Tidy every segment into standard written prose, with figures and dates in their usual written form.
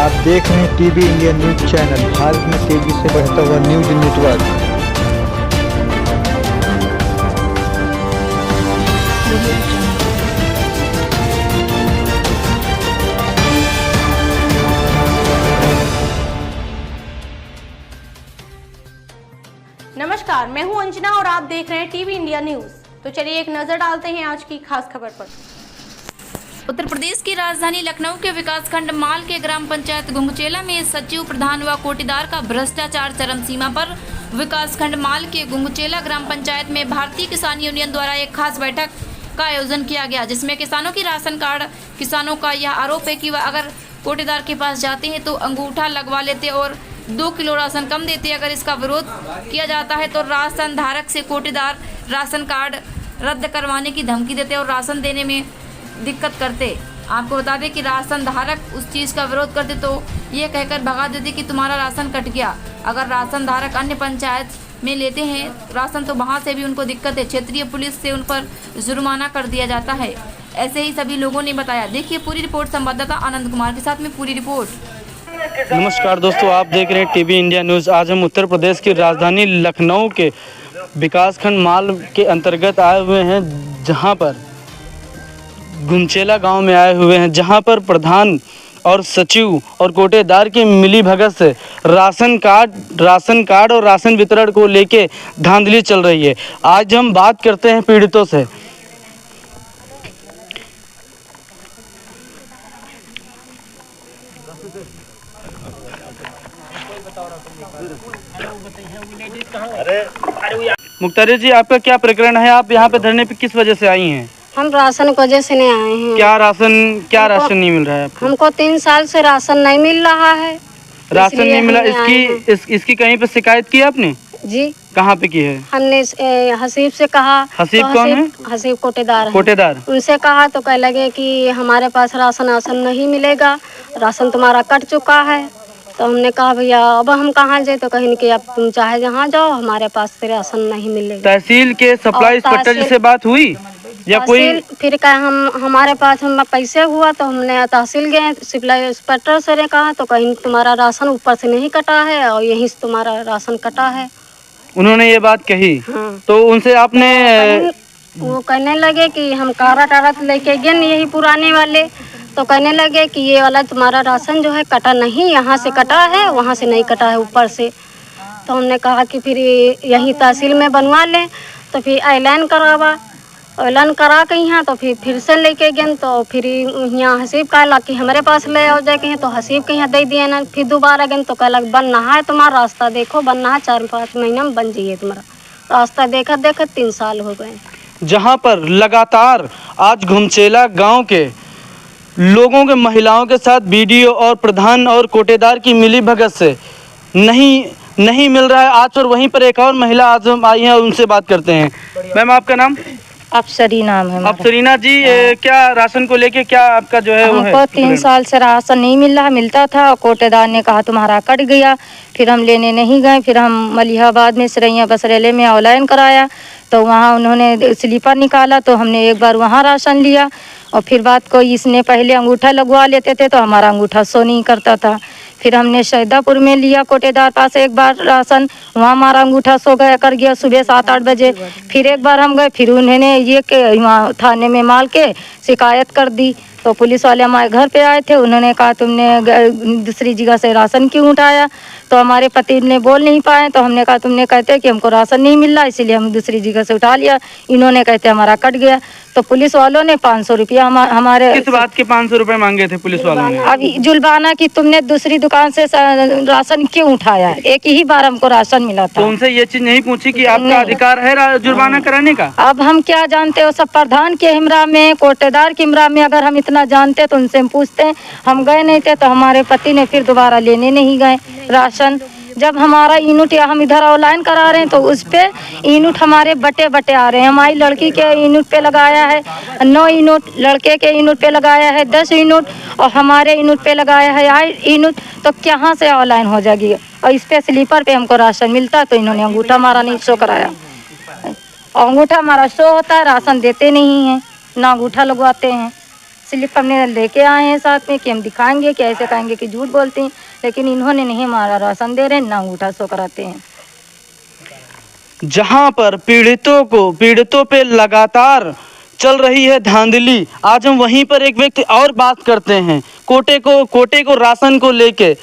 आप देख रहे हैं TV India news channel, Bharat में तेजी से बढ़ता हुआ न्यूज नेटवर्क। नमस्कार, मैं हूं अंजना और आप देख रहे हैं टीवी इंडिया न्यूज। तो चलिए एक नजर डालते हैं आज की खास खबर पर। उत्तर प्रदेश की राजधानी लखनऊ के विकासखंड माल के ग्राम पंचायत गुंगचेला में सचिव, प्रधान व कोटीदार का भ्रष्टाचार चरम सीमा पर। विकासखंड माल के गुंगचेला ग्राम पंचायत में भारतीय किसान यूनियन द्वारा एक खास बैठक का आयोजन किया गया, जिसमें किसानों की राशन कार्ड। किसानों का यह आरोप है कि वह अगर कोटीदार के पास जाते हैं तो अंगूठा लगवा लेते और 2 किलो राशन कम देते। अगर इसका विरोध किया जाता है तो राशन धारक से कोटीदार राशन कार्ड रद्द करवाने की धमकी देते और राशन देने में दिक्कत करते। आपको बता दें कि राशन धारक उस चीज़ का विरोध करते तो ये कहकर भगा देते कि तुम्हारा राशन कट गया। अगर राशन धारक अन्य पंचायत में लेते हैं राशन तो वहाँ से भी उनको दिक्कत है। क्षेत्रीय पुलिस से उन पर जुर्माना कर दिया जाता है, ऐसे ही सभी लोगों ने बताया। देखिए पूरी रिपोर्ट संवाददाता आनंद कुमार के साथ में पूरी रिपोर्ट। नमस्कार दोस्तों, आप देख रहे हैं टीवी इंडिया न्यूज़। आज हम उत्तर प्रदेश की राजधानी लखनऊ के विकासखंड माल के अंतर्गत आए हुए हैं, जहां पर गुंगचेला गांव में आए हुए हैं, जहां पर प्रधान और सचिव और कोटेदार की मिलीभगत से राशन कार्ड और राशन वितरण को लेके धांधली चल रही है। आज हम बात करते हैं पीड़ितों से। मुख्तारी जी, आपका क्या प्रकरण है? आप यहाँ पे धरने पे किस वजह से आई हैं? हम राशन की वजह से नहीं आए हैं। क्या राशन नहीं मिल रहा है आपको? हमको 3 साल से राशन नहीं मिल रहा है। राशन नहीं मिला, इसकी कहीं पे शिकायत की आपने? जी। कहाँ पे की है? हमने हसीब से कहा। हसीब तो कौन है? हसीब कोटेदार है। कोटेदार। उनसे कहा तो कह लगे कि हमारे पास राशन नहीं मिलेगा, राशन तुम्हारा कट चुका है। तो हमने कहा भैया अब हम कहाँ जाए? तो कहीं कि अब तुम चाहे जहाँ जाओ, हमारे पास फिर राशन नहीं मिलेगा। तहसील के सप्लाई इंस्पेक्टर जी से बात हुई या कोई? फिर कहा हमारे पास हम पैसे हुआ तो हमने तहसील गए, सप्लाई इंस्पेक्टर से ने कहा तो कहीं तुम्हारा राशन ऊपर से नहीं कटा है और यहीं से तुम्हारा राशन कटा है। उन्होंने ये बात कही? हाँ। तो उनसे आपने वो कहने लगे कि हम कारा लेके गए यही पुराने वाले, तो कहने लगे कि ये वाला तुम्हारा राशन जो है कटा नहीं, यहाँ से कटा है, वहाँ से नहीं कटा है, ऊपर से। तो हमने कहा कि फिर यहीं तहसील में बनवा लें। तो फिर ऐलान करा के यहाँ तो फिर से लेके गए। तो फिर यहाँ हसीब कहला कि हमारे पास ले आओ जाके, तो हसीब के यहाँ दे दिए ना। फिर दोबारा गए तो कहला बन रहा है तुम्हारा रास्ता, देखो बन रहा है, 4-5 महीने में बन जाइए तुम्हारा रास्ता। देखा 3 साल हो गए। जहाँ पर लगातार आज गुंगचेला गाँव के लोगों के, महिलाओं के साथ बीडीओ और प्रधान और कोटेदार की मिलीभगत से नहीं मिल रहा है आज। और वहीं पर एक और महिला आज हम आई हैं, उनसे बात करते हैं। मैम, आपका नाम? अफसरी नाम है। अफसरीना जी, क्या राशन को लेके क्या आपका जो है वो है? हमको 3 साल से राशन नहीं मिल रहा, मिलता था और कोटेदार ने कहा तुम्हारा कट गया। फिर हम लेने नहीं गए। फिर हम मलिहाबाद में सरैया बसरेले में ऑनलाइन कराया तो वहाँ उन्होंने स्लीपर निकाला, तो हमने एक बार वहाँ राशन लिया। और फिर बात को इसने पहले अंगूठा लगवा लेते थे तो हमारा अंगूठा शो नहीं करता था। फिर हमने शहीदापुर में लिया कोटेदार पास एक बार राशन, वहाँ हमारा अंगूठा शो कर गया सुबह 7-8 बजे। फिर एक बार हम गए, फिर उन्होंने ये के वहाँ थाने में माल के शिकायत कर दी। तो पुलिस वाले हमारे घर पे आए थे, उन्होंने कहा तुमने दूसरी जगह से राशन क्यों उठाया? तो हमारे पति ने बोल नहीं पाए, तो हमने कहा तुमने कहते कि हमको राशन नहीं मिल रहा इसीलिए हम दूसरी जगह से उठा लिया। इन्होंने कहते हमारा कट गया। तो पुलिस वालों ने 500 रुपया हमारे। किस बात के 500 रुपए मांगे थे पुलिस वालों ने? अब जुलबाना कि तुमने दूसरी दुकान से राशन क्यों उठाया, एक ही बार हमको राशन मिला था। तो उनसे ये चीज नहीं पूछी कि आपका अधिकार है जुर्माना कराने का? अब हम क्या जानते हो, सब प्रधान के हिमरा में, कोटेदार के हिमरा में। अगर हम इतना जानते तो उनसे हम पूछते। हम गए नहीं थे तो हमारे पति ने फिर दोबारा लेने नहीं गए राशन। जब हमारा यूनिट या हम इधर ऑनलाइन करा रहे हैं तो उस पे यूनिट हमारे बटे आ रहे हैं। हमारी लड़की के यूनिट पे लगाया है 9 यूनिट, लड़के के यूनिट पे लगाया है 10 यूनिट और हमारे यूनिट पे लगाया है 8 यूनिट। तो कहाँ से ऑनलाइन हो जाएगी? और इस पे स्लीपर पे हमको राशन मिलता तो इन्होंने अंगूठा हमारा नहीं शो कराया। अंगूठा हमारा शो होता है, राशन देते नहीं हैं, ना अंगूठा लगवाते हैं। स्लिप हमने लेके आए हैं साथ में कि हम दिखाएंगे कि ऐसे कहेंगे कि झूठ बोलते हैं, लेकिन इन्होंने नहीं हमारा राशन दे रहे हैं, ना अंगूठा शो कराते हैं। जहां पर पीड़ितों पे लगातार चल रही है धांधली, आज हम वहीं पर एक व्यक्ति और बात करते हैं। कोटे को राशन को लेके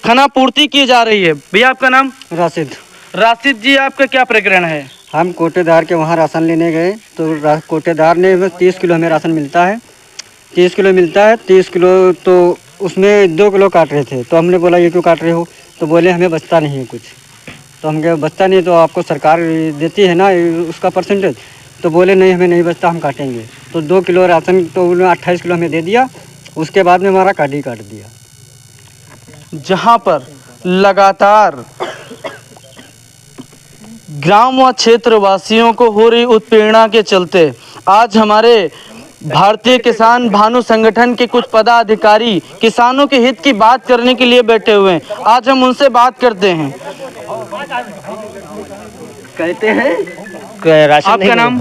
खानापूर्ति की जा रही है। भैया आपका नाम? राशिद जी, आपका क्या प्रकरण है? हम कोटेदार के वहाँ राशन लेने गए तो कोटेदार ने 30 किलो हमें राशन मिलता है, 30 किलो मिलता है। 30 किलो तो उसमें 2 किलो काट रहे थे, तो हमने बोला ये क्यों काट रहे हो? तो बोले हमें बचता नहीं है कुछ। तो हम कहे बचता नहीं तो आपको सरकार देती है ना उसका परसेंटेज। तो बोले नहीं हमें नहीं बचता, हम काटेंगे। तो 2 किलो राशन तो उन्होंने 28 किलो हमें दे दिया। उसके बाद में हमारा कार्ड ही काट दिया। जहां पर लगातार ग्राम व क्षेत्र वासियों को हो रही उत्पीड़ना के चलते आज हमारे भारतीय किसान भानु संगठन के कुछ पदाधिकारी किसानों के हित की बात करने के लिए बैठे हुए हैं। आज हम उनसे बात करते हैं। कहते हैं आपका नाम?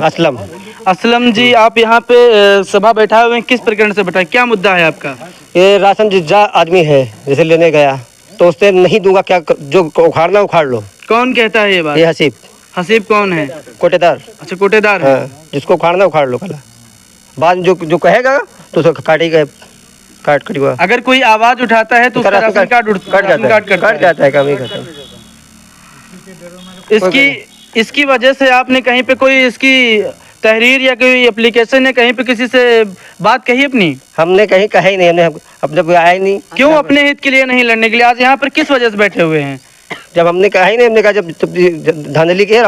असलम जी, आप यहाँ पे सभा बैठा हुए हैं, किस प्रकरण से बैठा है, क्या मुद्दा है आपका? ये राशन जिज्जा आदमी है जैसे लेने गया तो उससे नहीं दूंगा, क्या जो उखाड़ना उखाड़ लो। कौन कहता है ये बात? ये हसीब कौन है? कोटेदार। अच्छा, कोटेदार है। हाँ, जिसको उखाड़ना उखाड़ लो कला। बाद में जो कहेगा तो उसको काटेगा, काटेगा। अगर कोई आवाज उठाता है तो उसका राशन कार्ड कट जाता है, काम ही खत्म। इसकी वजह से आपने कहीं पे कोई इसकी तहरीर या कोई एप्लीकेशन या कहीं पे किसी से बात कही अपनी? हमने कहीं कहा ही नहीं, हमने अब जब आया ही नहीं। क्यों अपने हित के लिए नहीं लड़ने के लिए आज यहाँ पर किस वजह से बैठे हुए हैं? जब हमने कहा ही नहीं, हमने कहा जब धांधली की है